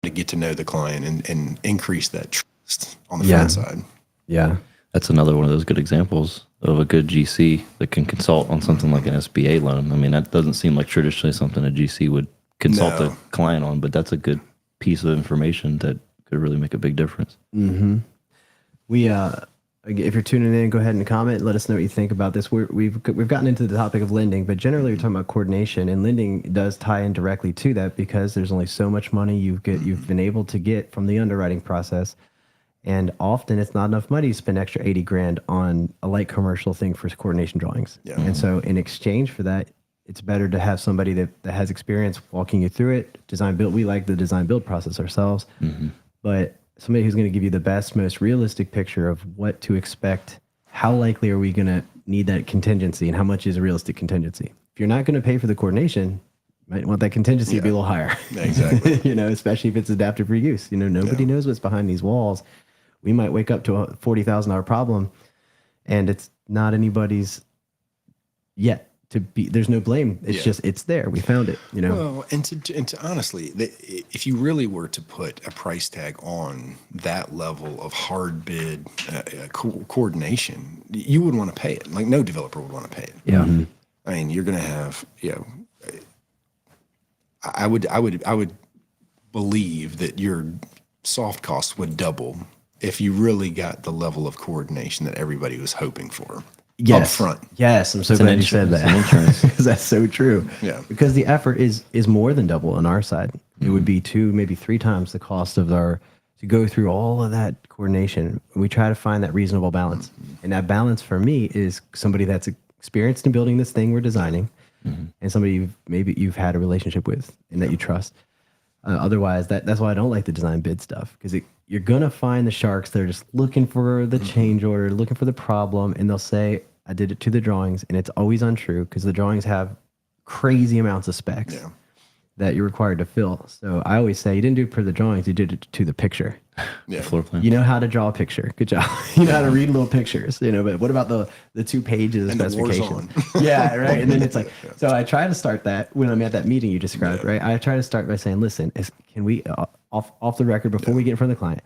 to get to know the client and increase that trust on the front side. Yeah. That's another one of those good examples of a good GC that can consult on something like an SBA loan. I mean, that doesn't seem like traditionally something a GC would consult a client on, but that's a good piece of information that could really make a big difference. Mm-hmm. If you're tuning in, go ahead and comment. Let us know what you think about this. We've gotten into the topic of lending, but generally we're talking about coordination, and lending does tie in directly to that because there's only so much money you've been able to get from the underwriting process. And often it's not enough money to spend extra 80 grand on a light commercial thing for coordination drawings. Yeah. And so in exchange for that, it's better to have somebody that has experience walking you through it. Design build. We like the design build process ourselves, but somebody who's going to give you the best, most realistic picture of what to expect. How likely are we going to need that contingency, and how much is a realistic contingency? If you're not going to pay for the coordination, you might want that contingency to be a little higher. Yeah, exactly. Especially if it's adaptive reuse. Nobody knows what's behind these walls. We might wake up to a $40,000 problem, and it's not anybody's yet to be. There's no blame. It's just it's there. We found it. Well, and to honestly, if you really were to put a price tag on that level of hard bid coordination, you wouldn't want to pay it. Like no developer would want to pay it. Yeah. Mm-hmm. I mean, you're going to have. I would believe that your soft costs would double if you really got the level of coordination that everybody was hoping for up front. Yes, I'm so glad you said that. Because that's so true. Yeah. Because the effort is more than double on our side. It would be 2, maybe 3 times the cost of to go through all of that coordination. We try to find that reasonable balance. And that balance for me is somebody that's experienced in building this thing we're designing, and somebody you've had a relationship with and that you trust. Otherwise, that's why I don't like the design bid stuff, because you're going to find the sharks that are just looking for the change order, looking for the problem, and they'll say, I did it to the drawings, and it's always untrue because the drawings have crazy amounts of specs that you're required to fill. So I always say, you didn't do it per the drawings, you did it to the picture. Yeah. Floor plan. You know how to draw a picture. Good job. You know how to read little pictures, but what about the 2 pages of specification? Yeah, right. And then it's like, so I try to start that when I'm at that meeting you described, right? I try to start by saying, listen, can we, off the record, before we get in front of the client,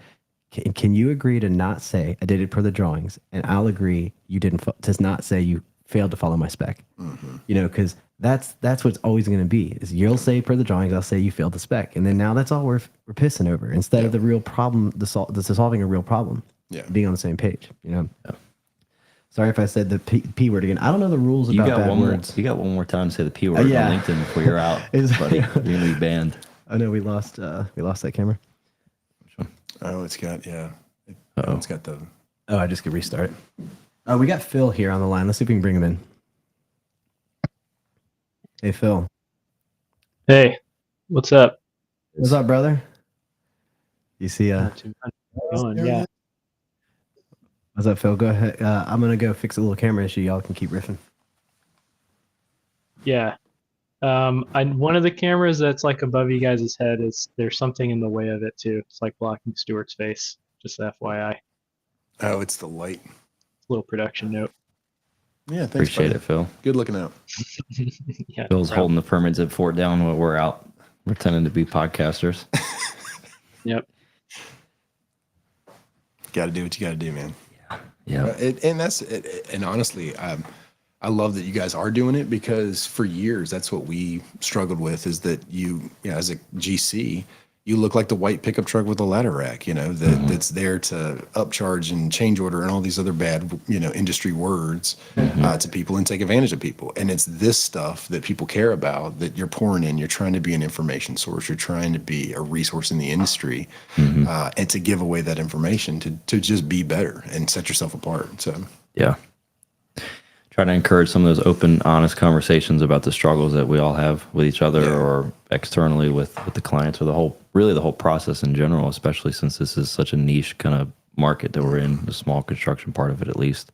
can you agree to not say I did it per the drawings, and I'll agree you didn't, to not say you failed to follow my spec, because that's what's always going to be is you'll say per the drawings, I'll say you failed the spec, and then now that's all we're pissing over instead of the real problem, the solving a real problem, being on the same page. Sorry if I said the P word again. I don't know the rules about bad words. You got one more time to say the P word on LinkedIn before you're out, buddy. You're gonna be banned. I know we lost that camera. Which one? Oh, it's got it's got the. Oh, I just could restart it. We got Phil here on the line. Let's see if we can bring him in. Hey, Phil. Hey, what's up? What's up, brother? You see, Yeah. what's up, Phil? Go ahead. I'm going to go fix a little camera issue. Y'all can keep riffing. Yeah. One of the cameras that's like above you guys' head there's something in the way of it too. It's like blocking Stuart's face. Just FYI. Oh, it's the light. Little production note. Yeah, thanks. Appreciate it, Phil. Good looking out. Yeah. Phil's holding the permanent fort down while we're out pretending to be podcasters. Yep. Got to do what you got to do, man. Yeah. And honestly, I love that you guys are doing it, because for years that's what we struggled with, is that you as a GC, you look like the white pickup truck with a ladder rack, that's there to upcharge and change order and all these other bad, industry words to people and take advantage of people. And it's this stuff that people care about, that you're pouring in. You're trying to be an information source. You're trying to be a resource in the industry, and to give away that information to just be better and set yourself apart. So yeah. Try to encourage some of those open, honest conversations about the struggles that we all have with each other or externally with the clients, or the whole process in general, especially since this is such a niche kind of market that we're in, the small construction part of it, at least.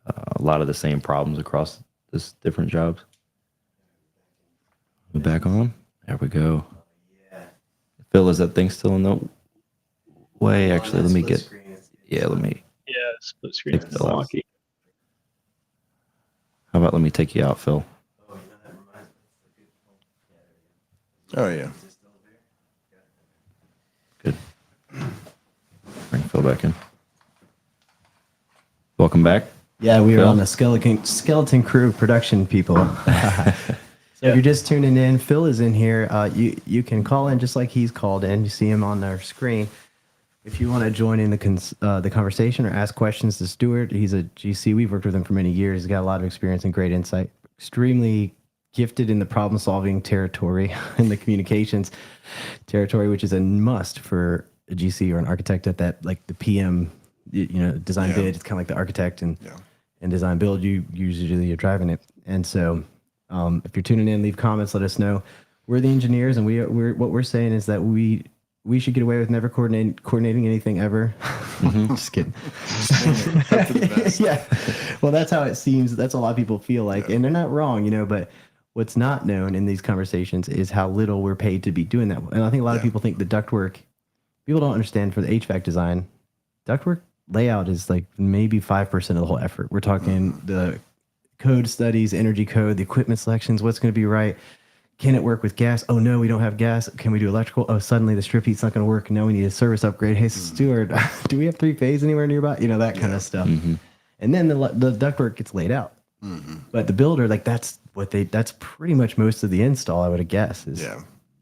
A lot of the same problems across this different jobs. We back on? There we go. Phil, is that thing still in the way? Actually, let me get, Yeah, split screen is wonky. How about let me take you out, Phil? Oh yeah. Bring Phil back in. Welcome back. Yeah, we are Phil? on the skeleton crew production people. So if you're just tuning in, Phil is in here. You can call in just like he's called in. You see him on our screen. If you want to join in the conversation or ask questions to Stuart, he's a GC. We've worked with him for many years. He's got a lot of experience and great insight. Extremely gifted in the problem-solving territory and the communications territory, which is a must for a GC or an architect at that, like the PM, design bid. It's kind of like the architect and design build. You usually are driving it. And so if you're tuning in, leave comments, let us know. We're the engineers, and we're what we're saying is that we should get away with never coordinating anything ever. Just kidding. Yeah. Well, that's how it seems. That's a lot of people feel like, and they're not wrong, but what's not known in these conversations is how little we're paid to be doing that. And I think a lot of people think the ductwork, people don't understand for the HVAC design, ductwork layout is like maybe 5% of the whole effort. We're talking the code studies, energy code, the equipment selections, what's going to be right. Can it work with gas? Oh, no, we don't have gas. Can we do electrical? Oh, suddenly the strip heat's not going to work. No, we need a service upgrade. Hey, Stuart, do we have 3-phase anywhere nearby? That kind of stuff. And then the ductwork gets laid out. But the builder, like that's pretty much most of the install, I would guess, is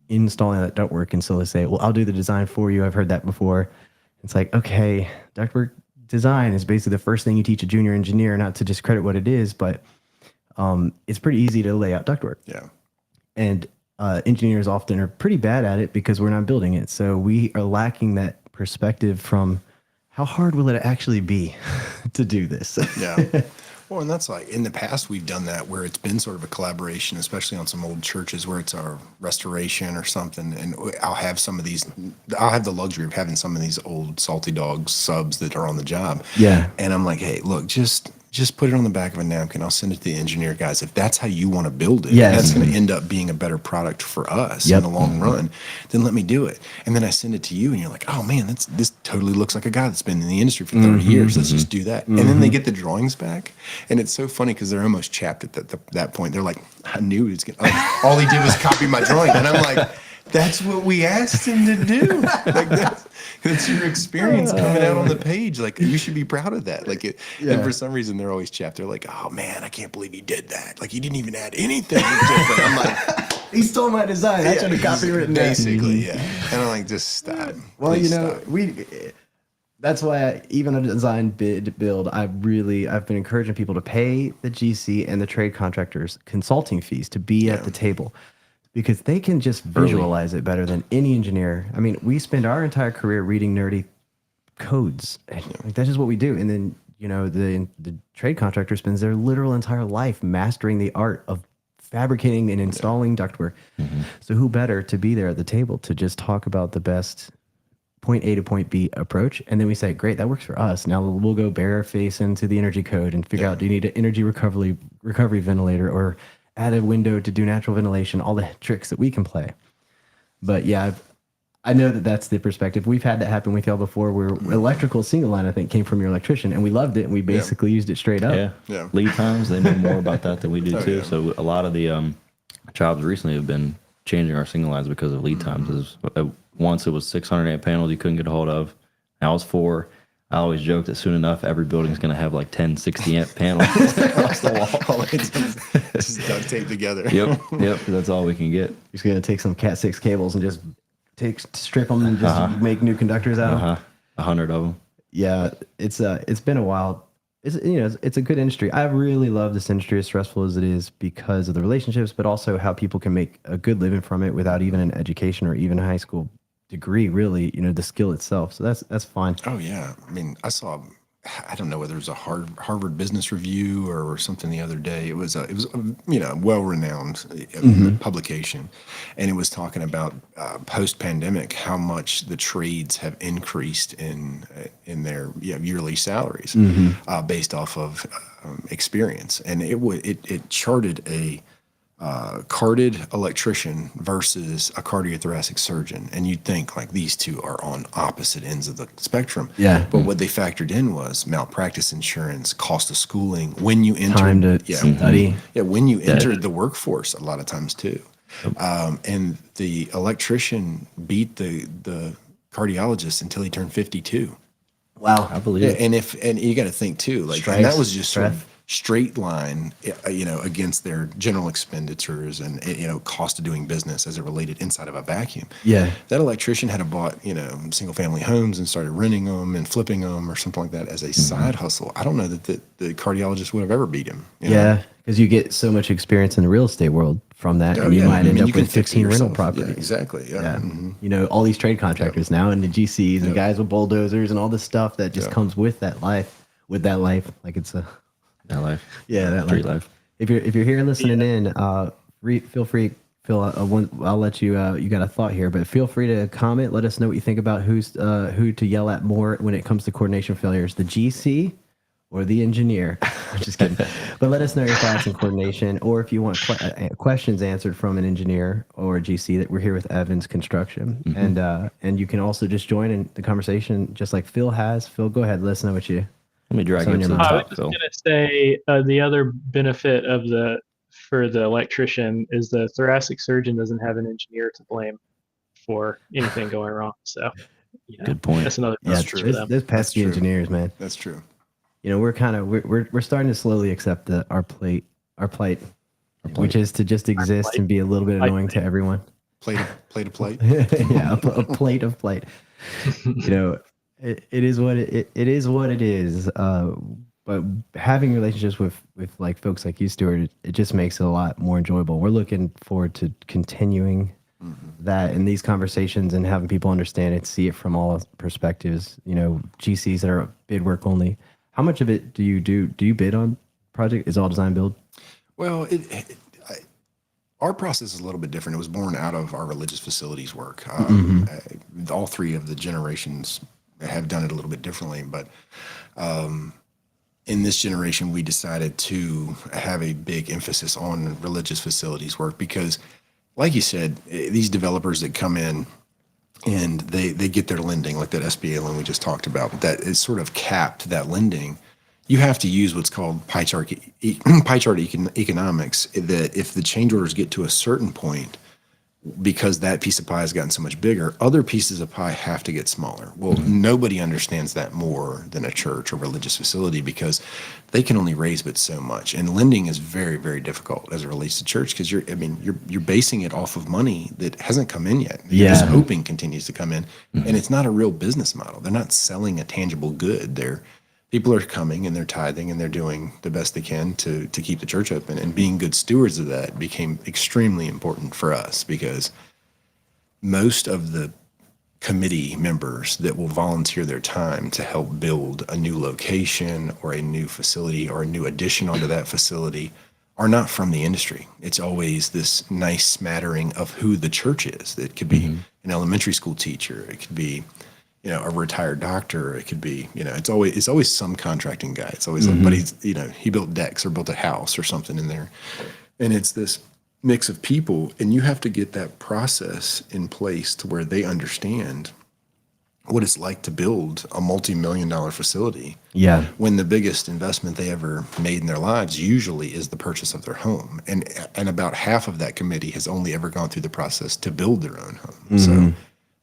installing that ductwork. And so they say, well, I'll do the design for you. I've heard that before. It's like, okay, ductwork design is basically the first thing you teach a junior engineer, not to discredit what it is, but it's pretty easy to lay out ductwork. Yeah. And engineers often are pretty bad at it because we're not building it. So we are lacking that perspective from how hard will it actually be to do this? Yeah. Well, and that's like in the past, we've done that where it's been sort of a collaboration, especially on some old churches where it's our restoration or something. And I'll have the luxury of having some of these old salty dog subs that are on the job. Yeah. And I'm like, hey, look, just put it on the back of a napkin. I'll send it to the engineer guys. If that's how you want to build it, Yes. that's going to end up being a better product for us in the long run, then let me do it. And then I send it to you and you're like, oh man, this totally looks like a guy that's been in the industry for 30 years. Let's just do that. And then they get the drawings back. And it's so funny because they're almost chapped at that point. They're like, I knew he was going to, all he did was copy my drawing. And I'm like, that's what we asked him to do. Like that's your experience coming out on the page. Like you should be proud of that. Like and for some reason they're always chapped. They're like, oh man, I can't believe he did that. Like he didn't even add anything different. I'm like, He stole my design. I should have copywritten that. basically, yeah. And I'm like, just stop. Well, Please stop. that's why even a design build, I've been encouraging people to pay the GC and the trade contractors consulting fees to be at the table, because they can just visualize it better than any engineer. I mean, we spend our entire career reading nerdy codes. Like, that's just what we do. And then, the trade contractor spends their literal entire life mastering the art of fabricating and installing ductwork. So who better to be there at the table to just talk about the best point A to point B approach? And then we say, great, that works for us. Now we'll go bare face into the energy code and figure out, do you need an energy recovery ventilator or add a window to do natural ventilation, all the tricks that we can play. But yeah, I know that's the perspective. We've had that happen with y'all before, where electrical single line, I think, came from your electrician, and we loved it, and we basically used it straight up. Yeah. Lead times, they know more about that than we do too. yeah. So a lot of the jobs recently have been changing our single lines because of lead times. Once it was 600 amp panels you couldn't get a hold of. Now it's 4. I always joke that soon enough every building's going to have like 10 60 amp panels across the wall. Just duct tape together. Yep. That's all we can get. You're just gonna take some Cat 6 cables and just strip them and just make new conductors out of them. 100 of them. Yeah, it's been a while. It's a good industry. I really love this industry, as stressful as it is, because of the relationships, but also how people can make a good living from it without even an education or even a high school degree, really, the skill itself. So that's fine. Oh yeah. I mean, I don't know whether it was a Harvard Business Review or something the other day. It was a well-renowned publication, and it was talking about post-pandemic how much the trades have increased in their yearly salaries based off of experience, and it charted a carded electrician versus a cardiothoracic surgeon, and you'd think like these two are on opposite ends of the spectrum. Yeah. But what they factored in was malpractice insurance, cost of schooling, when you enter Time to study. Yeah, when you entered the workforce, a lot of times too. And the electrician beat the cardiologist until he turned 52. Wow. I believe Yeah, it. and you got to think too, like, and that Strikes, was just sort of stress. straight line, against their general expenditures and cost of doing business as it related inside of a vacuum. Yeah. That electrician had bought single family homes and started renting them and flipping them or something like that as a side hustle. I don't know that the cardiologist would have ever beat him. Yeah. Because you get so much experience in the real estate world from that, Oh, and you yeah. might I end mean, up you can with fix it 15 rental yourself. Yeah, properties. exactly. Yeah. Yeah. Mhm. You know, all these trade contractors now and the GCs and Yep. guys with bulldozers and all this stuff that just Yeah. comes with that life, like it's a, That life. yeah, that Street life. life. If you're here listening Yeah. in, feel free, Phil. I'll let you. You got a thought here, but feel free to comment. Let us know what you think about who to yell at more when it comes to coordination failures: the GC or the engineer. I'm just kidding. But let us know your thoughts on coordination, or if you want questions answered from an engineer or a GC. That we're here with Evans Construction, and you can also just join in the conversation, just like Phil has. Phil, go ahead. Let us know what you. Let me drag So you on to your the mind. I was top, just Phil. gonna say the other benefit of for the electrician is the thoracic surgeon doesn't have an engineer to blame for anything going wrong. So, Good point. that's another Yeah, benefit for them. there's That's pesky true. engineers, man. That's true. You know, we're starting to slowly accept our plight, which is to just exist plight. and be a little bit Plight. annoying to everyone. Plate of plate. Yeah, a plate of plate. You know, it is what it is what it is. But having relationships with like folks like you, Stuart, it just makes it a lot more enjoyable. We're looking forward to continuing that in these conversations and having people understand it, see it from all perspectives. You know, GCs that are bid work only. How much of it do you do? Do you bid on project? Is all design build? Well, our process is a little bit different. It was born out of our religious facilities work. All three of the generations have done it a little bit differently, but in this generation, we decided to have a big emphasis on religious facilities work because, like you said, these developers that come in and they get their lending, like that SBA loan we just talked about, but that is sort of capped, that lending. You have to use what's called pie chart economics, that if the change orders get to a certain point, because that piece of pie has gotten so much bigger, other pieces of pie have to get smaller. Well, nobody understands that more than a church or religious facility because they can only raise but so much. And lending is very, very difficult as it relates to church because you're basing it off of money that hasn't come in yet. You're just hoping continues to come in. And it's not a real business model. They're not selling a tangible good. People are coming and they're tithing and they're doing the best they can to keep the church open, and being good stewards of that became extremely important for us because most of the committee members that will volunteer their time to help build a new location or a new facility or a new addition onto that facility are not from the industry. It's always this nice smattering of who the church is. It could be an elementary school teacher. It could be a retired doctor. It could be, it's always some contracting guy. It's always like, but he built decks or built a house or something in there. And it's this mix of people, and you have to get that process in place to where they understand what it's like to build a multi-million-dollar facility. Yeah. When the biggest investment they ever made in their lives usually is the purchase of their home. And about half of that committee has only ever gone through the process to build their own home. So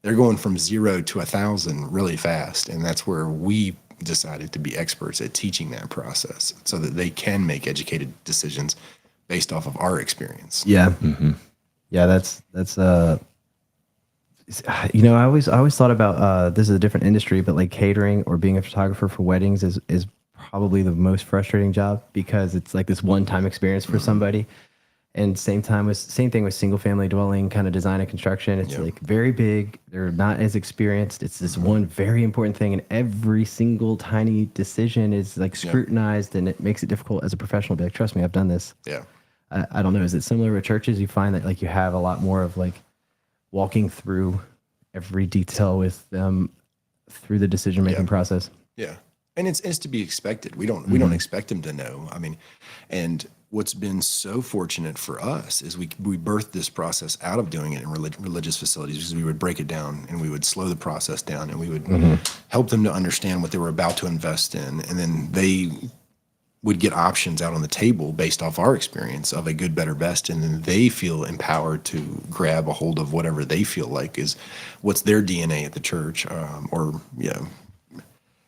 they're going from 0 to 1,000 really fast. And that's where we decided to be experts at teaching that process so that they can make educated decisions based off of our experience. Yeah. Yeah. That's I always thought about this is a different industry, but like catering or being a photographer for weddings is probably the most frustrating job because it's like this one-time experience for somebody. And same thing with single family dwelling kind of design and construction. It's like very big. They're not as experienced. It's this one very important thing, and every single tiny decision is like scrutinized, and it makes it difficult as a professional. Be like, trust me, I've done this. Yeah. I don't know. Is it similar with churches? You find that like you have a lot more of like walking through every detail with them through the decision making process. Yeah. And it's to be expected. We don't expect them to know. I mean, and what's been so fortunate for us is we birthed this process out of doing it in religious facilities because we would break it down and we would slow the process down and we would help them to understand what they were about to invest in. And then they would get options out on the table based off our experience of a good, better, best. And then they feel empowered to grab a hold of whatever they feel like is what's their DNA at the church, or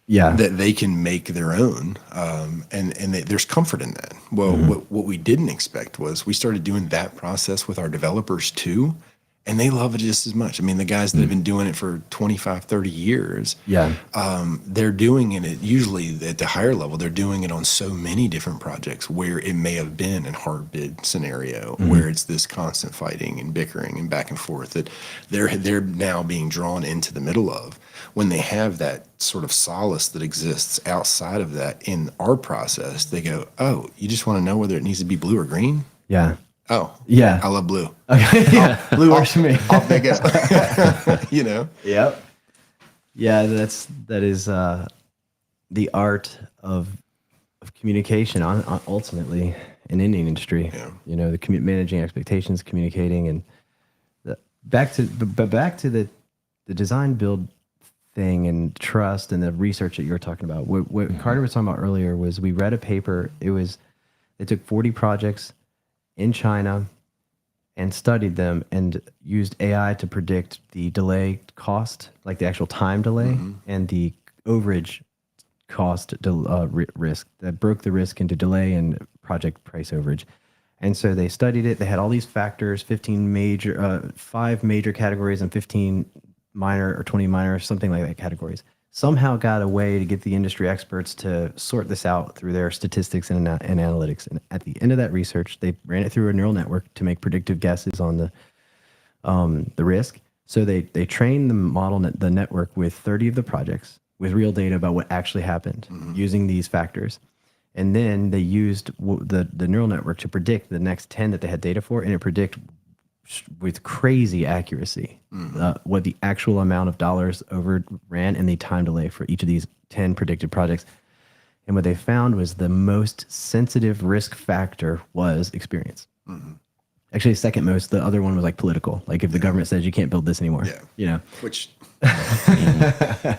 Yeah. that they can make their own, there's comfort in that. Well, what we didn't expect was we started doing that process with our developers too, and they love it just as much. I mean, the guys that have been doing it for 25, 30 years, Yeah. they're doing it usually at the higher level. They're doing it on so many different projects where it may have been a hard bid scenario where it's this constant fighting and bickering and back and forth that they're now being drawn into the middle of. When they have that sort of solace that exists outside of that in our process, they go, "Oh, you just want to know whether it needs to be blue or green? Yeah. Oh, Yeah. I love blue. Okay. Yeah. Blue works for me. Off they go." You know? Yep. Yeah, that is the art of communication on ultimately in any industry. Yeah. You know, the managing expectations, communicating, and back to the design build thing and trust and the research that you were talking about. What Carter was talking about earlier was we read a paper. They took 40 projects in China and studied them and used AI to predict the delay cost, like the actual time delay, and the overage cost risk that broke the risk into delay and project price overage. And so they studied it. They had all these factors, 5 major categories and 15 minor or 20 minor, something like that categories. Somehow got a way to get the industry experts to sort this out through their statistics and analytics. And at the end of that research, they ran it through a neural network to make predictive guesses on the risk. So they trained the model, the network, with 30 of the projects with real data about what actually happened using these factors. And then they used the neural network to predict the next 10 that they had data for, and it predict with crazy accuracy what the actual amount of dollars overran and the time delay for each of these 10 predicted projects. And what they found was the most sensitive risk factor was experience. Actually, second most. The other one was like political. Like if the government says you can't build this anymore, you know, Which it's a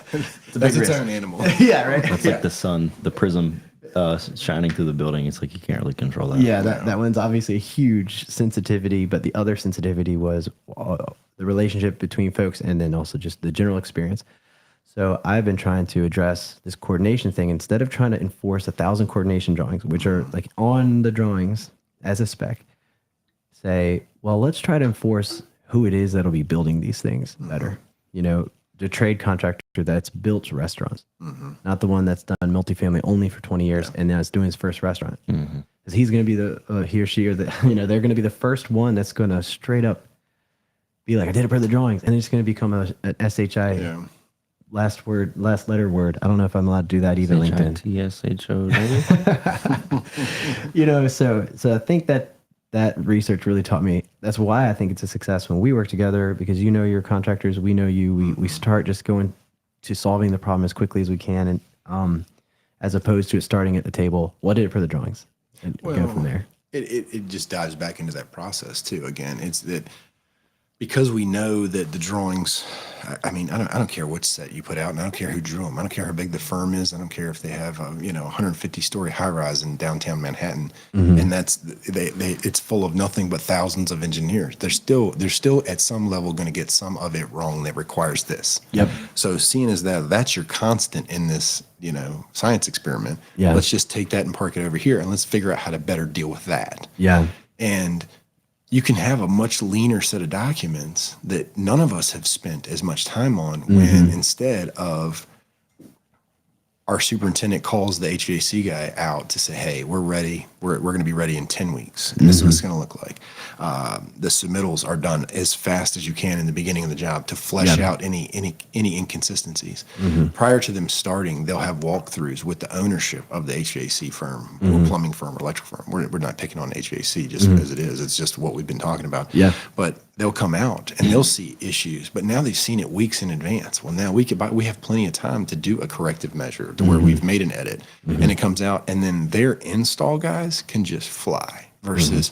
big that's its risk. own animal. Yeah, right. It's like the sun, the prism shining through the building. It's like you can't really control that. Yeah, that one's obviously a huge sensitivity, but the other sensitivity was the relationship between folks and then also just the general experience. So I've been trying to address this coordination thing instead of trying to enforce 1,000 coordination drawings, which are like on the drawings as a spec. Say, well, let's try to enforce who it is that'll be building these things better. You know, the trade contractor that's built restaurants, not the one that's done multifamily only for 20 years and now is doing his first restaurant. Because he's going to be the he or she or the they're going to be the first one that's going to straight up be like, I did it per the drawings, and it's going to become an SHI. Yeah. Last letter word. I don't know if I'm allowed to do that either. LinkedIn. TSHO. So I think that research really taught me. That's why I think it's a success when we work together, because you know your contractors, we know you. We start just going to solving the problem as quickly as we can, and as opposed to it starting at the table. What did it for the drawings, and go from there. It just dives back into that process too. Again, it's that because we know that the drawings, I mean, I don't care what set you put out, and I don't care who drew them. I don't care how big the firm is. I don't care if they have 150-story high-rise in downtown Manhattan, and that's it's full of nothing but thousands of engineers. They're still at some level going to get some of it wrong that requires this. Yep. So seeing as that's your constant in this science experiment, Yeah. let's just take that and park it over here, and let's figure out how to better deal with that. Yeah. And you can have a much leaner set of documents that none of us have spent as much time on when instead of our superintendent calls the HVAC guy out to say, hey, we're ready. We're going to be ready in 10 weeks. And this is what it's going to look like. The submittals are done as fast as you can in the beginning of the job to flesh out any inconsistencies. Prior to them starting, they'll have walkthroughs with the ownership of the HVAC firm or plumbing firm or electrical firm. We're not picking on HVAC just as it is. It's just what we've been talking about. Yeah. But they'll come out and they'll see issues, but now they've seen it weeks in advance. Well, now we have plenty of time to do a corrective measure to where we've made an edit and it comes out, and then their install guys can just fly versus,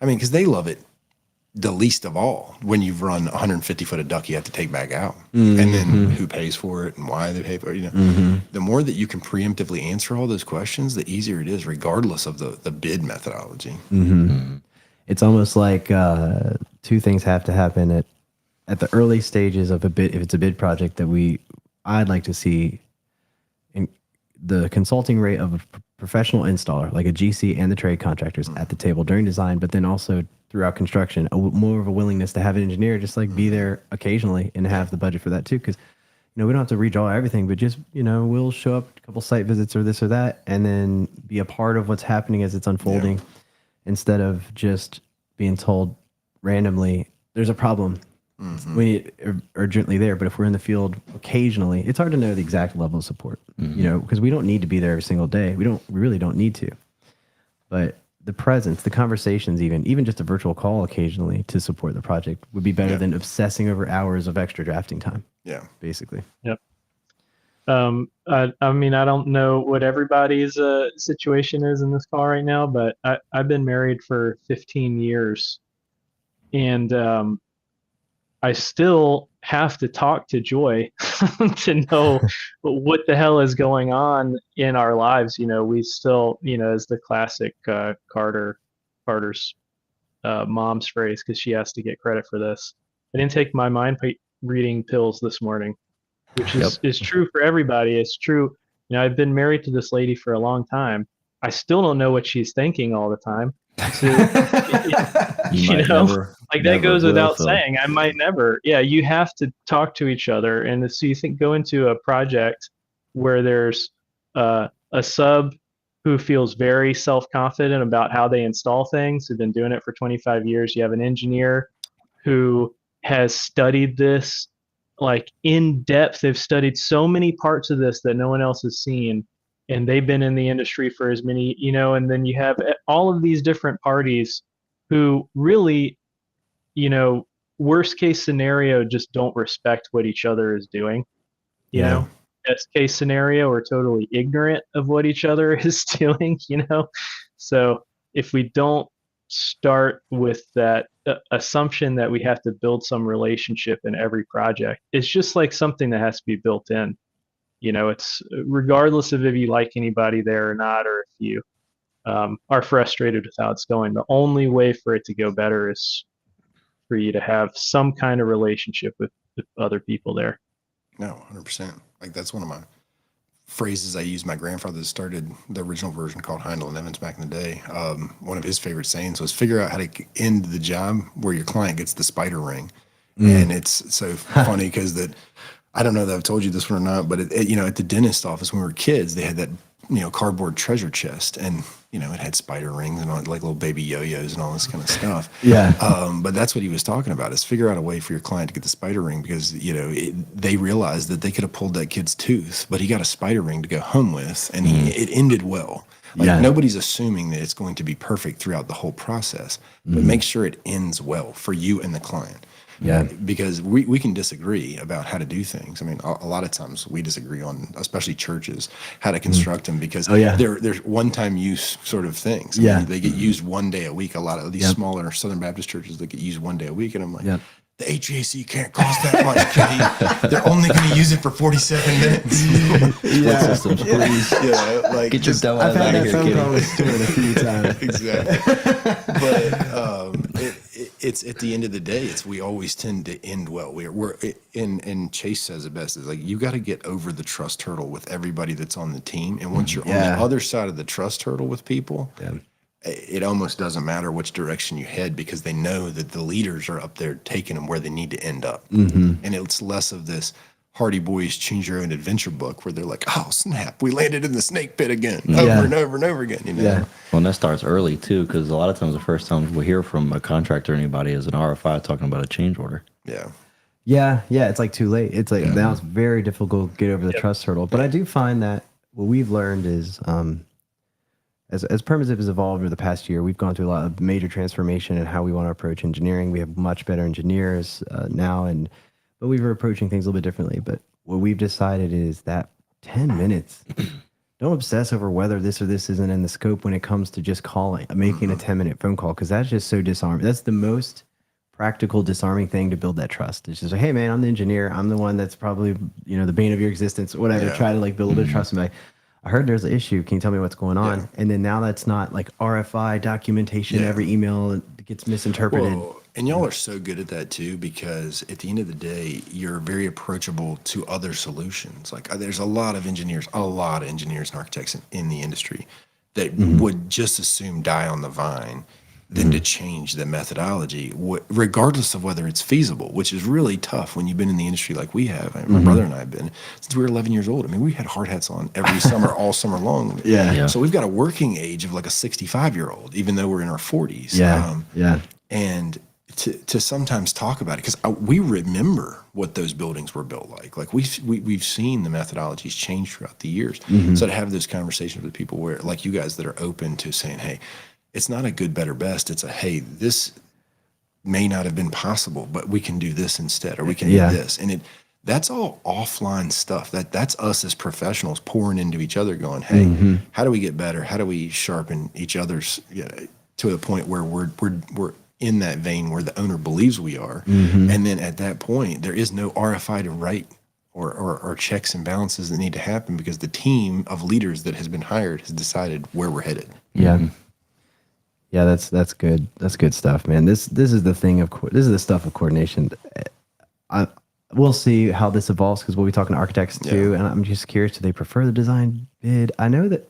I mean, because they love it the least of all when you've run 150 foot of duct you have to take back out, and then who pays for it and why they pay for it. The more that you can preemptively answer all those questions, the easier it is, regardless of the bid methodology. It's almost like two things have to happen at the early stages of a bid. If it's a bid project I'd like to see the consulting rate of a professional installer, like a GC and the trade contractors at the table during design, but then also throughout construction, more of a willingness to have an engineer just like be there occasionally and have the budget for that too. Because, we don't have to redraw everything, but just, we'll show up a couple site visits or this or that, and then be a part of what's happening as it's unfolding instead of just being told randomly, there's a problem. We need it urgently there. But if we're in the field occasionally, it's hard to know the exact level of support, because we don't need to be there every single day. We really don't need to. But the presence, the conversations, even just a virtual call occasionally to support the project would be better than obsessing over hours of extra drafting time. Yeah. Basically. Yep. I mean, I don't know what everybody's situation is in this call right now, but I've been married for 15 years, and I still have to talk to Joy to know what the hell is going on in our lives. We still, as the classic Carter's mom's phrase, because she has to get credit for this. I didn't take my mind reading pills this morning, which is true for everybody. It's true. I've been married to this lady for a long time. I still don't know what she's thinking all the time. So, that goes without saying. I might never. Yeah, you have to talk to each other. And so you go into a project where there's a sub who feels very self-confident about how they install things, who've been doing it for 25 years. You have an engineer who has studied this like in depth. They've studied so many parts of this that no one else has seen, and they've been in the industry for as many, and then you have all of these different parties who really, worst case scenario, just don't respect what each other is doing. Best case scenario, we're totally ignorant of what each other is doing, So if we don't start with that assumption that we have to build some relationship in every project, it's just like something that has to be built in. It's regardless of if you like anybody there or not, or if you are frustrated with how it's going. The only way for it to go better is for you to have some kind of relationship with other people there. No, 100%. Like that's one of my phrases I use. My grandfather started the original version called Heindel and Evans back in the day. One of his favorite sayings was figure out how to end the job where your client gets the spider ring. And it's so funny because I don't know that I've told you this one or not, but at the dentist office when we were kids, they had that, cardboard treasure chest, and, it had spider rings and all, like little baby yo-yos and all this kind of stuff. Yeah. But that's what he was talking about, is figure out a way for your client to get the spider ring, because, they realized that they could have pulled that kid's tooth, but he got a spider ring to go home with, and it ended well. Nobody's assuming that it's going to be perfect throughout the whole process, but make sure it ends well for you and the client. Yeah. Because we can disagree about how to do things. I mean, a lot of times we disagree on, especially churches, how to construct them, because they're one-time use sort of things. I mean, they get used one day a week. A lot of these smaller Southern Baptist churches, they get used one day a week. And I'm like, the HVAC can't cost that much, Kitty. They're only going to use it for 47 minutes. Systems, please. Get your dough out of I've had here, that phone Kitty. call with Stuart a few times. Exactly. But it's at the end of the day, we always tend to end well. And Chase says it best, is like, you got to get over the trust hurdle with everybody that's on the team. And once you're on the other side of the trust hurdle with people, it almost doesn't matter which direction you head, because they know that the leaders are up there taking them where they need to end up. And it's less of this Hardy Boys choose your own adventure book where they're like, oh snap, we landed in the snake pit again, over and over and over again. Well, and that starts early too, because a lot of times the first time we hear from a contractor or anybody is an RFI talking about a change order. Yeah, it's like too late. It's like now it's very difficult to get over the trust hurdle. But I do find that what we've learned is, as Permaziv has evolved over the past year, we've gone through a lot of major transformation in how we want to approach engineering. We have much better engineers now, but we were approaching things a little bit differently. But what we've decided is that 10 minutes. Don't obsess over whether this or this isn't in the scope when it comes to just making a 10-minute phone call, because that's just so disarming. That's the most practical, disarming thing to build that trust. It's just like, hey man, I'm the engineer. I'm the one that's probably, the bane of your existence, whatever. Try to like build a bit of trust and be like, I heard there's an issue. Can you tell me what's going on? And then now that's not like RFI documentation. Every email gets misinterpreted. Well, And y'all are so good at that too, because at the end of the day, you're very approachable to other solutions. Like there's a lot of engineers and architects in the industry that would just assume die on the vine than to change the methodology, regardless of whether it's feasible, which is really tough when you've been in the industry like we have. My brother and I have been since we were 11 years old. I mean, we had hard hats on every summer, all summer long. Yeah. So we've got a working age of like a 65-year-old, even though we're in our 40s. Yeah. And to sometimes talk about it, because we remember what those buildings were built like. Like we've seen the methodologies change throughout the years. So to have those conversations with people where, like you guys, that are open to saying, hey, it's not a good, better, best. It's a, hey, this may not have been possible, but we can do this instead, or we can do this. And that's all offline stuff. That's us as professionals pouring into each other going, hey, how do we get better? How do we sharpen each other's to the point where we're in that vein where the owner believes we are. And then at that point, there is no RFI to write or checks and balances that need to happen, because the team of leaders that has been hired has decided where we're headed. Yeah, that's good. That's good stuff, man. This is the thing this is the stuff of coordination. We'll see how this evolves, because we'll be talking to architects too, and I'm just curious, do they prefer the design bid? I know that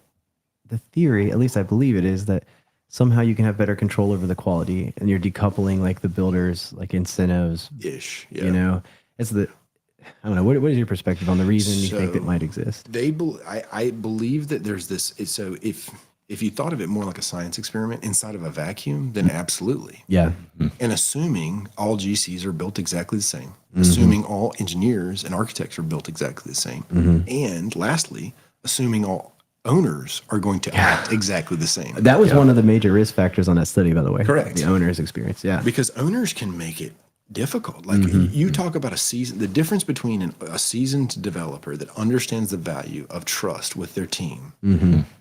the theory, at least I believe it is, that somehow you can have better control over the quality, and you're decoupling like the builders, like incentives. You know, it's I don't know. What is your perspective on the reason you think it might exist? I believe that there's this. So if you thought of it more like a science experiment inside of a vacuum, then absolutely. Yeah. And assuming all GCs are built exactly the same, assuming all engineers and architects are built exactly the same, and lastly, assuming all owners are going to act exactly the same. That was one of the major risk factors on that study, by the way. Correct. The owner's experience. Yeah. Because owners can make it difficult. Like you talk about the difference between a seasoned developer that understands the value of trust with their team,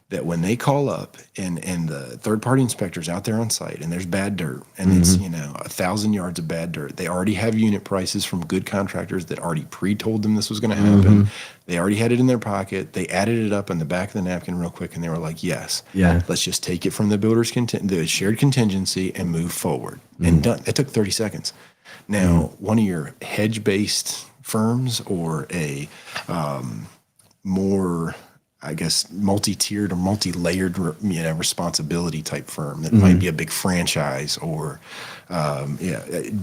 that when they call up and the third-party inspector's out there on site and there's bad dirt, and it's 1,000 yards of bad dirt, they already have unit prices from good contractors that already pre-told them this was going to happen. They already had it in their pocket. They added it up on the back of the napkin real quick, and they were like, yes, let's just take it from the builder's the shared contingency and move forward. And done. It took 30 seconds. Now, one of your hedge-based firms, or a more, I guess, multi-tiered or multi-layered, responsibility type firm that might be a big franchise, or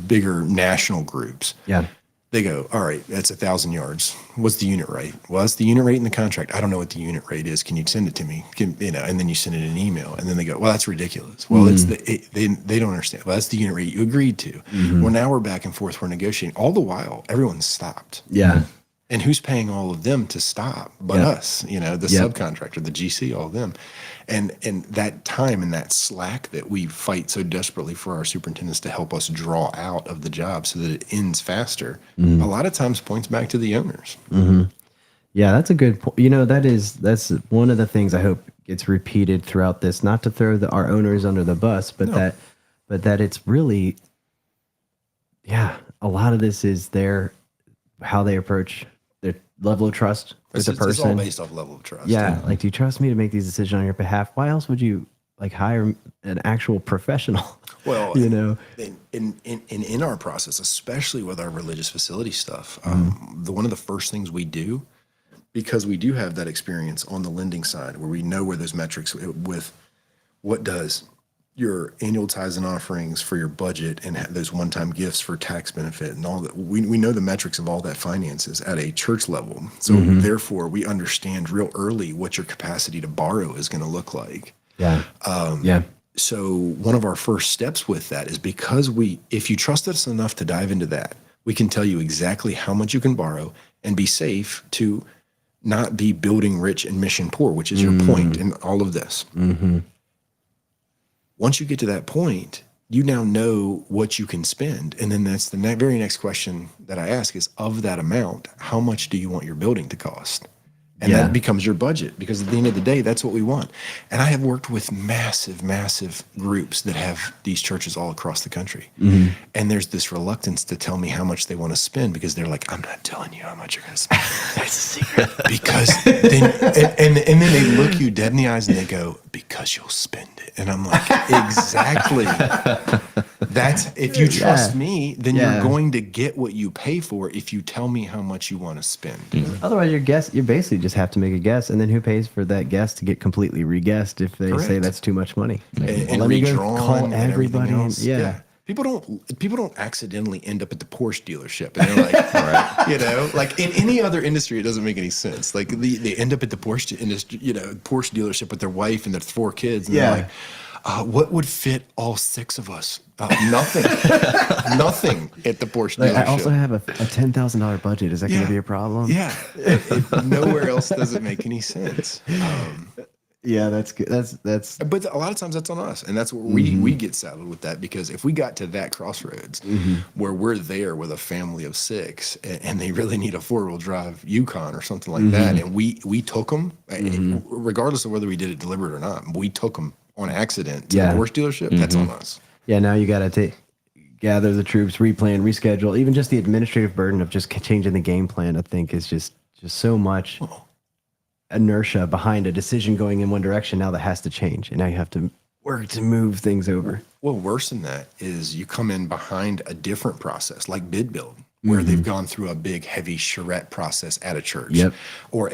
bigger national groups. They go, all right, that's 1,000 yards. What's the unit rate? Well, that's the unit rate in the contract. I don't know what the unit rate is. Can you send it to me? And then you send it in an email. And then they go, well, that's ridiculous. Well, they don't understand. Well, that's the unit rate you agreed to. Well, now we're back and forth. We're negotiating. All the while, everyone's stopped. And who's paying all of them to stop but us, the subcontractor, the GC, all of them. And that time and that slack that we fight so desperately for our superintendents to help us draw out of the job so that it ends faster, a lot of times points back to the owners. Yeah, that's a good point. That's one of the things I hope gets repeated throughout this, not to throw our owners under the bus, but that it's really, a lot of this is how they approach their level of trust with the person. It's all based off level of trust. Yeah, like, do you trust me to make these decisions on your behalf? Why else would you hire an actual professional? Well, in our process, especially with our religious facility stuff, one of the first things we do, because we do have that experience on the lending side where we know where those metrics with what does your annual tithes and offerings for your budget and those one-time gifts for tax benefit and all that. We know the metrics of all that finances at a church level. So therefore we understand real early what your capacity to borrow is going to look like. So one of our first steps with that is, because if you trust us enough to dive into that, we can tell you exactly how much you can borrow and be safe to not be building rich and mission poor, which is your point in all of this. Once you get to that point, you now know what you can spend. And then that's the very next question that I ask is, of that amount, how much do you want your building to cost? And that becomes your budget, because at the end of the day, that's what we want. And I have worked with massive, massive groups that have these churches all across the country. And there's this reluctance to tell me how much they want to spend, because they're like, I'm not telling you how much you're going to spend. That's a secret. Because then they look you dead in the eyes and they go, because you'll spend it. And I'm like, exactly. That's if you trust me, then Yeah. you're going to get what you pay for if you tell me how much you want to spend. Otherwise, you basically just have to make a guess, and then who pays for that guess to get completely re-guessed if they say Correct. that's too much money? And let me go redrawn call and everybody. everything else. Yeah. People don't accidentally end up at the Porsche dealership, and they're like, you know, like in any other industry, it doesn't make any sense. Like they end up at the Porsche industry, you know, Porsche dealership with their wife and their 4 kids, and they're like, what would fit all 6 of us? Nothing, nothing at the Porsche dealership. I also have a $10,000 budget. Is that going to be a problem? Yeah, nowhere else does it make any sense. Yeah, that's good. That's. But a lot of times that's on us, and that's where we get saddled with that, because if we got to that crossroads where we're there with a family of 6 and they really need a 4-wheel drive Yukon or something like that, and we took them, regardless of whether we did it deliberate or not, we took them on accident to the Porsche dealership. That's on us. Yeah, now you got to gather the troops, replan, reschedule. Even just the administrative burden of just changing the game plan, I think, is just so much inertia behind a decision going in one direction now that has to change, and now you have to work to move things over. Well, worse than that is you come in behind a different process, like bid build, where they've gone through a big, heavy charrette process at a church, or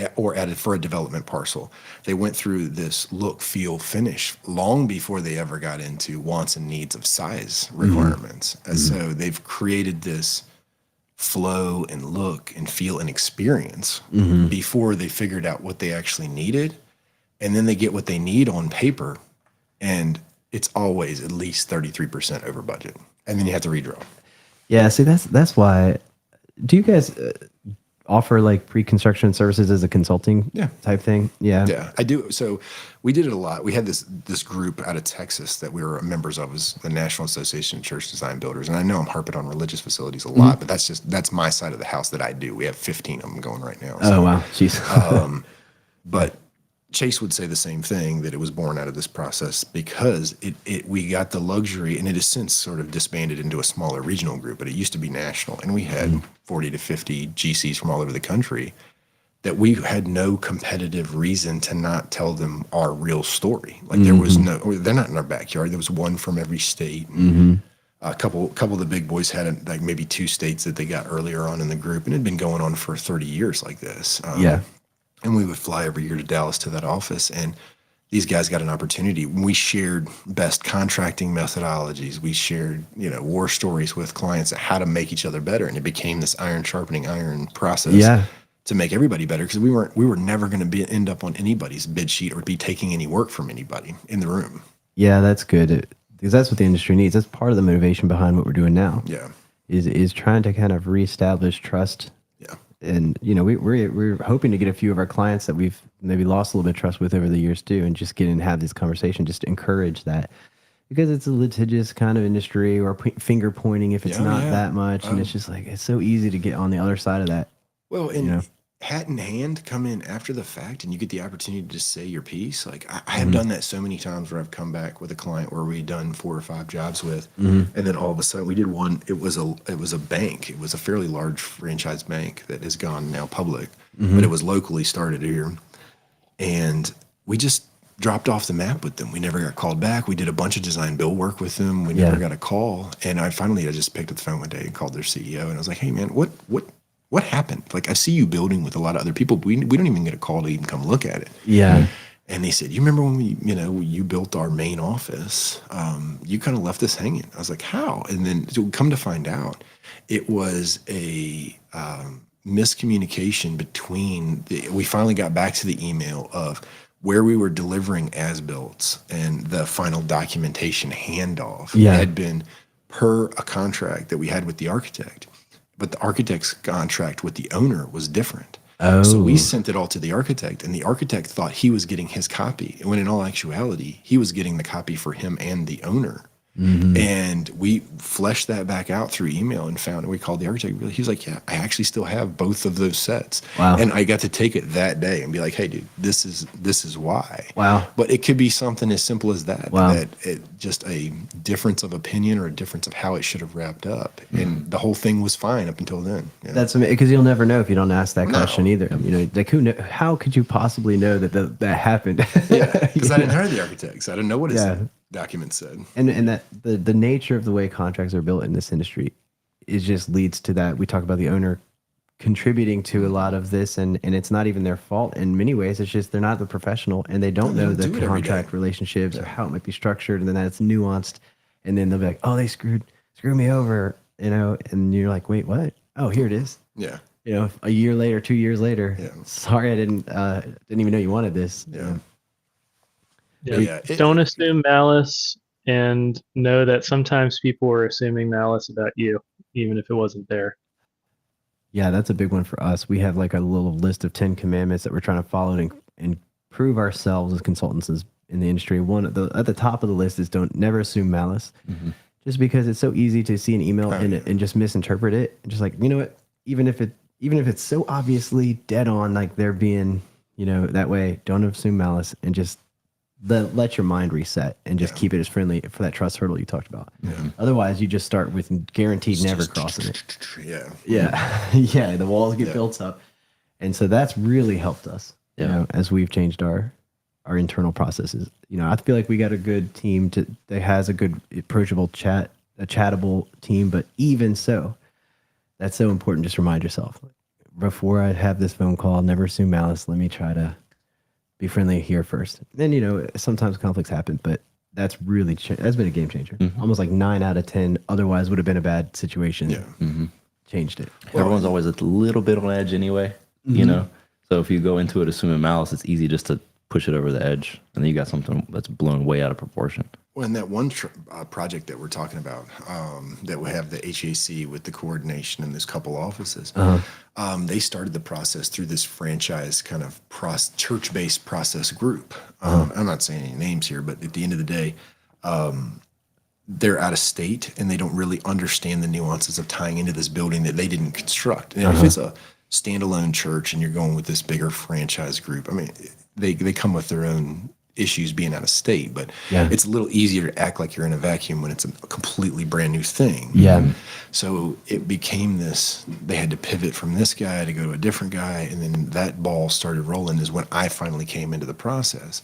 for a development parcel. They went through this look, feel, finish long before they ever got into wants and needs of size requirements. And so they've created this flow and look and feel and experience before they figured out what they actually needed. And then they get what they need on paper, and it's always at least 33% over budget. And then you have to redraw. Yeah, see, that's why. Do you guys offer like pre-construction services as a consulting type thing? Yeah, I do. So we did it a lot. We had this group out of Texas that we were members of, was the National Association of Church Design Builders. And I know I'm harping on religious facilities a lot, but that's my side of the house that I do. We have 15 of them going right now. Oh, wow. Jeez. But Chase would say the same thing, that it was born out of this process because we got the luxury, and it has since sort of disbanded into a smaller regional group, but it used to be national, and we had 40 to 50 GCs from all over the country that we had no competitive reason to not tell them our real story. Like there was they're not in our backyard. There was one from every state. And a couple of the big boys had like maybe 2 states that they got earlier on in the group, and it had been going on for 30 years like this. And we would fly every year to Dallas to that office, and these guys got an opportunity. We shared best contracting methodologies. We shared, war stories with clients, how to make each other better, and it became this iron sharpening iron process to make everybody better, because we were never going to end up on anybody's bid sheet or be taking any work from anybody in the room. Yeah, that's good, because that's what the industry needs. That's part of the motivation behind what we're doing now. Yeah, is trying to kind of reestablish trust. And we're hoping to get a few of our clients that we've maybe lost a little bit of trust with over the years too, and just get in and have this conversation, just to encourage that, because it's a litigious kind of industry, or finger pointing if it's not that much, and it's just like it's so easy to get on the other side of that. Well, and hat in hand, come in after the fact, and you get the opportunity to just say your piece. Like I have done that so many times, where I've come back with a client where we'd done 4 or 5 jobs with, and then all of a sudden we did one. It was a bank. It was a fairly large franchise bank that has gone now public, but it was locally started here, and we just dropped off the map with them. We never got called back. We did a bunch of design build work with them. We never got a call, and I just picked up the phone one day and called their CEO, and I was like, "Hey man, what happened? Like, I see you building with a lot of other people. We don't even get a call to even come look at it." Yeah. And they said, "You remember when you built our main office? You kind of left us hanging." I was like, "How?" And then come to find out, it was a miscommunication between we finally got back to the email of where we were delivering as-builts, and the final documentation handoff had been per a contract that we had with the architect. But the architect's contract with the owner was different. So we sent it all to the architect, and the architect thought he was getting his copy, when in all actuality, he was getting the copy for him and the owner. And we fleshed that back out through email and found, we called the architect. He was like, "Yeah, I actually still have both of those sets." Wow. And I got to take it that day and be like, "Hey, dude, this is why." Wow. But it could be something as simple as that. Wow. That it just a difference of opinion, or a difference of how it should have wrapped up, and the whole thing was fine up until then. Yeah. That's amazing, because you'll never know if you don't ask that question either. Like how could you possibly know that happened? Yeah, because I didn't hire the architects. I didn't know what his document said. And that the nature of the way contracts are built in this industry is just leads to that. We talk about the owner contributing to a lot of this, and it's not even their fault in many ways. It's just they're not the professional, and they don't know the contract relationships or how it might be structured, and then that's nuanced, and then they'll be like, oh, they screwed me over, and you're like, wait, what? Oh, here it is. Yeah. A year later, 2 years later, sorry, I didn't even know you wanted this. Don't assume malice, and know that sometimes people are assuming malice about you, even if it wasn't there. Yeah, that's a big one for us. We have like a little list of 10 commandments that we're trying to follow and prove ourselves as consultants in the industry. One at the top of the list is never assume malice, just because it's so easy to see an email and just misinterpret it. And just like, you know what, even if it's so obviously dead on, like they're being, that way, don't assume malice, and just let your mind reset and just keep it as friendly for that trust hurdle you talked about. Otherwise, you just start with guaranteed never crossing it. Yeah. The walls get built up, and so that's really helped us. As we've changed our internal processes. I feel like we got a good team that has a good approachable a chattable team. But even so, that's so important. Just remind yourself before I have this phone call, never assume malice. Let me try to be friendly here first. Then, sometimes conflicts happen, but that's really, that's been a game changer. Almost like 9 out of 10 otherwise would have been a bad situation. Changed it. Everyone's always a little bit on edge anyway, So if you go into it assuming malice, it's easy just to push it over the edge, and then you got something that's blown way out of proportion. Well, in that one project that we're talking about, that we have the HAC with the coordination in this couple offices, they started the process through this franchise kind of church-based process group. I'm not saying any names here, but at the end of the day, they're out of state and they don't really understand the nuances of tying into this building that they didn't construct. And if it's a standalone church and you're going with this bigger franchise group, I mean, they come with their own issues being out of state, but it's a little easier to act like you're in a vacuum when it's a completely brand new thing. So it became this, they had to pivot from this guy to go to a different guy. And then that ball started rolling is when I finally came into the process.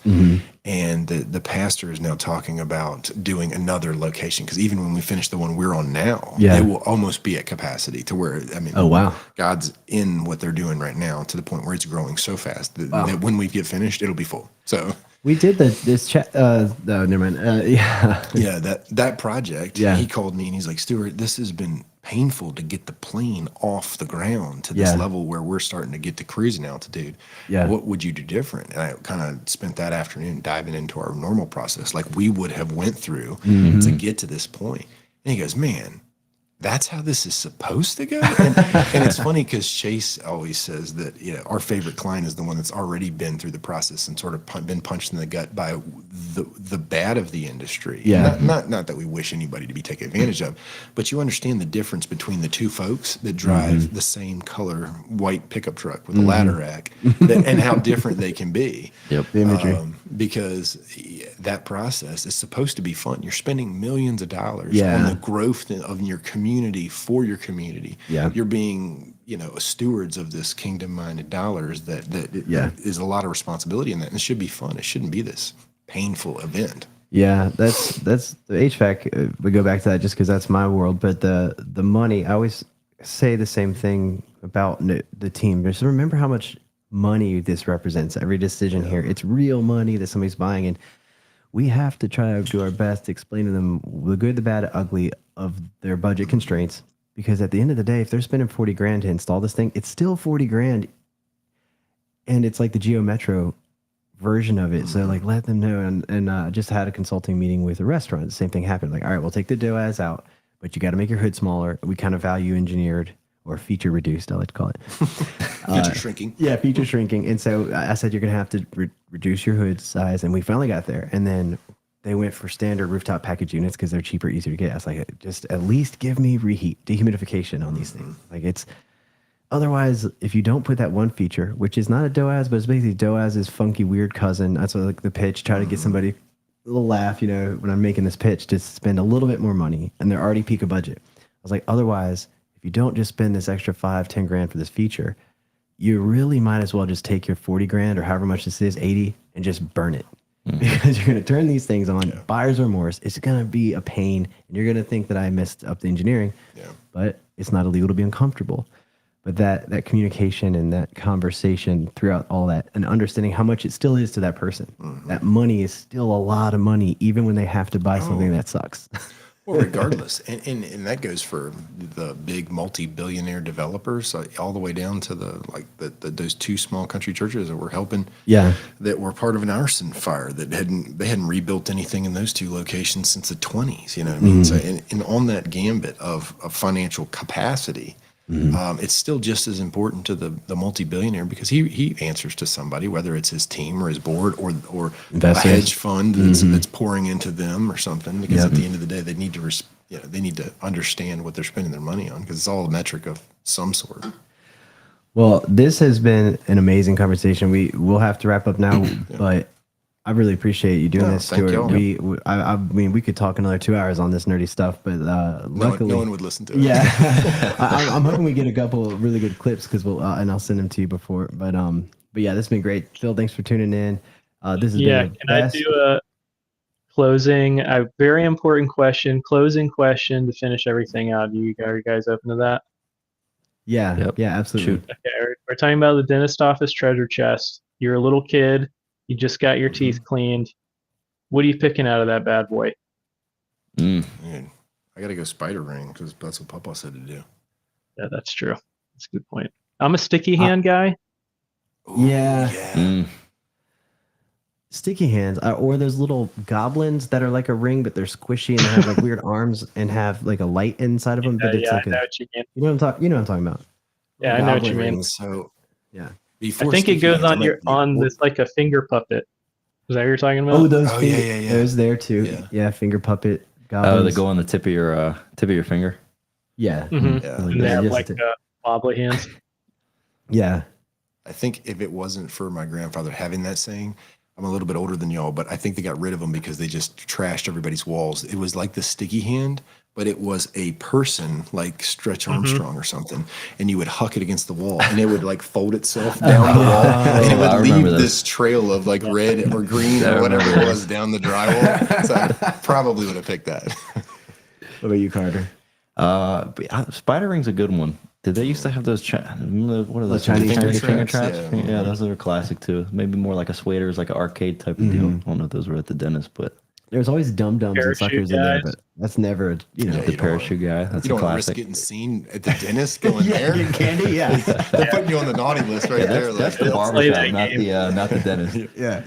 And the pastor is now talking about doing another location. Because even when we finish the one we're on now, they will almost be at capacity to where, I mean, God's in what they're doing right now to the point where it's growing so fast that when we get finished, it'll be full. So we did this chat. No, never mind. That project. He called me and he's like, Stuart, this has been painful to get the plane off the ground to this level where we're starting to get to cruising altitude. What would you do different? And I kind of spent that afternoon diving into our normal process, like we would have went through to get to this point. And he goes, man, that's how this is supposed to go? And it's funny because Chase always says that our favorite client is the one that's already been through the process and sort of been punched in the gut by the bad of the industry. Not that we wish anybody to be taken advantage of, but you understand the difference between the two folks that drive the same color white pickup truck with a ladder rack and how different they can be. The imagery. Because that process is supposed to be fun. You're spending millions of dollars on the growth of your community for your community. You're being, stewards of this kingdom-minded dollars that is a lot of responsibility in that. And it should be fun. It shouldn't be this painful event. That's the HVAC. We go back to that just because that's my world. But the money, I always say the same thing about the team. Just remember how much money this represents. Every decision here, it's real money that somebody's buying, and we have to try to do our best to explain to them the good, the bad, the ugly of their budget constraints. Because at the end of the day, if they're spending 40 grand to install this thing, it's still 40 grand, and it's like the Geo Metro version of it. So like, let them know. And I just had a consulting meeting with a restaurant. The same thing happened. Like, all right, we'll take the DOAS out, but you got to make your hood smaller. We kind of value engineered or feature reduced, I like to call it. Feature shrinking. Yeah, feature shrinking. And so I said, you're going to have to reduce your hood size. And we finally got there. And then they went for standard rooftop package units because they're cheaper, easier to get. I was like, just at least give me reheat, dehumidification on these things. Like otherwise, if you don't put that one feature, which is not a DOAS, but it's basically DOAS's funky, weird cousin. That's what like the pitch, try to get somebody a little laugh, when I'm making this pitch, to spend a little bit more money and they're already peak a budget. I was like, otherwise, if you don't just spend this extra 5-10 grand for this feature, you really might as well just take your 40 grand or however much this is, 80, and just burn it. because you're going to turn these things on. Buyer's remorse. It's going to be a pain, and you're going to think that I messed up the engineering. Yeah. But it's not illegal to be uncomfortable. But that communication and that conversation throughout all that, and understanding how much it still is to that person. That money is still a lot of money, even when they have to buy something that sucks. Well, regardless, and that goes for the big multi-billionaire developers, all the way down to those two small country churches that were helping. Yeah, that were part of an arson fire that hadn't rebuilt anything in those two locations since the 20s. You know what I mean? So, and on that gambit of financial capacity, it's still just as important to the multi-billionaire, because he answers to somebody, whether it's his team or his board or a hedge fund that's pouring into them or something. Because at the end of the day, they need to understand what they're spending their money on, because it's all a metric of some sort. Well, this has been an amazing conversation. Will have to wrap up now, but I really appreciate you doing this, Stuart. I mean, we could talk another 2 hours on this nerdy stuff, but luckily, no one would listen to it. Yeah, I'm hoping we get a couple of really good clips, because and I'll send them to you before. But yeah, this has been great. Phil, thanks for tuning in. This has been can I do a very important closing question to finish everything out? Are you guys open to that? Yeah, yeah, absolutely. Okay, we're talking about the dentist office treasure chest. You're a little kid. You just got your teeth cleaned. What are you picking out of that bad boy? Man, I got to go spider ring, because that's what Papa said to do. Yeah, that's true. That's a good point. I'm a sticky hand guy. Yeah. Sticky hands, or those little goblins that are like a ring, but they're squishy and they have like weird arms and have like a light inside of them. But it's like I know what you mean. You know what I'm talking about? Yeah, I know what you mean. So yeah. I think it goes on this like a finger puppet. Is that what you're talking about? Oh, those those there too. Yeah, finger puppet goblins. Oh, they go on the tip of your finger. Yeah. And they have like wobbly hands. Yeah. I think if it wasn't for my grandfather having that saying, I'm a little bit older than y'all, but I think they got rid of them because they just trashed everybody's walls. It was like the sticky hand, but it was a person like Stretch Armstrong or something, and you would huck it against the wall, and it would like fold itself down the wall, and it would leave this trail of like red or green or whatever it was down the drywall. So I probably would have picked that. What about you, Carter? Spider ring's a good one. Did they used to have those? What are those Chinese finger traps? Yeah. Yeah, those are a classic too. Maybe more like a Swaders, like an arcade type of deal. I don't know if those were at the dentist, but there's always dum-dums and suckers in there, but that's never, the parachute guy. That's you a don't risk classic. getting seen at the dentist going there. Getting candy, yeah. They're putting you on the naughty list right there. That's the play barbershop, that not the dentist. Yeah.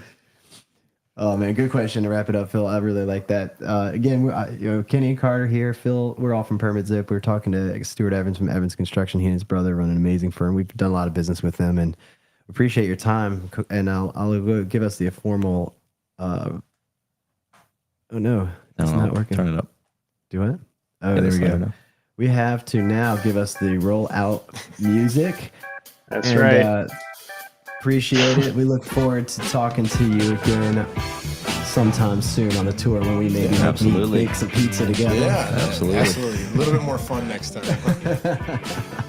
Oh man, good question to wrap it up, Phil. I really like that. Again, Kenny and Carter here. Phil, we're all from Permit Zip. We're talking to Stuart Evans from Evans Construction. He and his brother run an amazing firm. We've done a lot of business with them, and appreciate your time. And I'll go give us the formal. Oh no, it's not working. Turn it up. Do it. Oh, there we go. We have to now give us the roll out music. That's right. Appreciate it. We look forward to talking to you again sometime soon on a tour when we maybe make some pizza together. Yeah, absolutely. A little bit more fun next time.